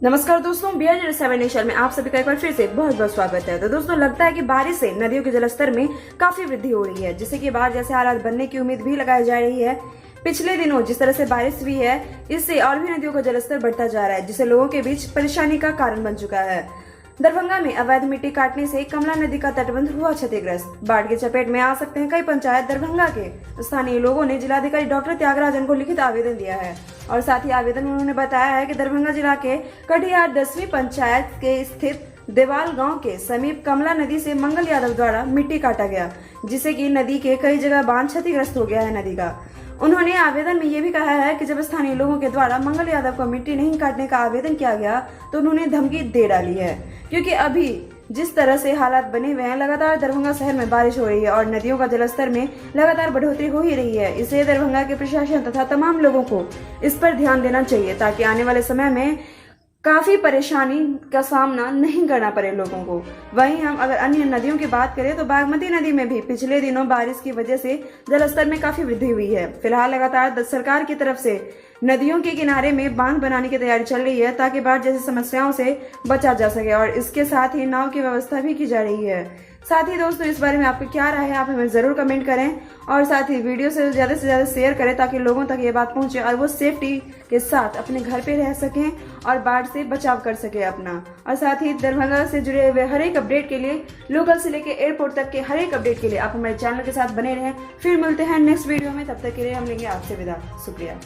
नमस्कार दोस्तों, BR07 nation में आप सभी का एक बार फिर से बहुत बहुत स्वागत है। तो दोस्तों, लगता है कि बारिश से नदियों के जलस्तर में काफी वृद्धि हो रही है, जिससे कि बाढ़ जैसे हालात बनने की उम्मीद भी लगाई जा रही है। पिछले दिनों जिस तरह से बारिश हुई है, इससे और भी नदियों का जलस्तर बढ़ता जा रहा है, जिससे लोगों के बीच परेशानी का कारण बन चुका है। दरभंगा में अवैध मिट्टी काटने से कमला नदी का तटबंध हुआ क्षतिग्रस्त। बाढ़ की चपेट में आ सकते हैं कई पंचायत। दरभंगा के स्थानीय लोगों ने जिलाधिकारी डॉक्टर त्यागराजन को लिखित आवेदन दिया है और साथ ही आवेदन में उन्होंने बताया है कि दरभंगा जिला के कटिहार 10वीं पंचायत के स्थित देवाल गांव के समीप कमला नदी से मंगल यादव द्वारा मिट्टी काटा गया, जिससे कि नदी के कई जगह बांध क्षतिग्रस्त हो गया है नदी का। उन्होंने आवेदन में ये भी कहा है कि जब स्थानीय लोगों के द्वारा मंगल यादव को मिट्टी नहीं काटने का आवेदन किया गया तो उन्होंने धमकी दे डाली है, क्योंकि अभी जिस तरह से हालात बने हुए हैं, लगातार दरभंगा शहर में बारिश हो रही है और नदियों का जलस्तर में लगातार बढ़ोतरी हो ही रही है। इसलिए दरभंगा के प्रशासन तथा तमाम लोगों को इस पर ध्यान देना चाहिए, ताकि आने वाले समय में काफी परेशानी का सामना नहीं करना पड़े लोगों को। वहीं हम अगर अन्य नदियों की बात करें तो बागमती नदी में भी पिछले दिनों बारिश की वजह से जलस्तर में काफी वृद्धि हुई है। फिलहाल लगातार सरकार की तरफ से नदियों के किनारे में बांध बनाने की तैयारी चल रही है, ताकि बाढ़ जैसी समस्याओं से बचा जा सके और इसके साथ ही नाव की व्यवस्था भी की जा रही है। साथ ही दोस्तों, इस बारे में आपकी क्या राय है, आप हमें जरूर कमेंट करें और साथ ही वीडियो से ज्यादा शेयर करें, ताकि लोगों तक ये बात पहुंचे और वो सेफ्टी के साथ अपने घर पे रह सकें और बाढ़ से बचाव कर सके अपना। और साथ ही दरभंगा से जुड़े हुए हर एक अपडेट के लिए, लोकल से लेकर एयरपोर्ट तक के हर एक अपडेट के लिए आप हमारे चैनल के साथ बने रहें। फिर मिलते हैं नेक्स्ट वीडियो में, तब तक के लिए हम लेंगे आपसे विदा। शुक्रिया।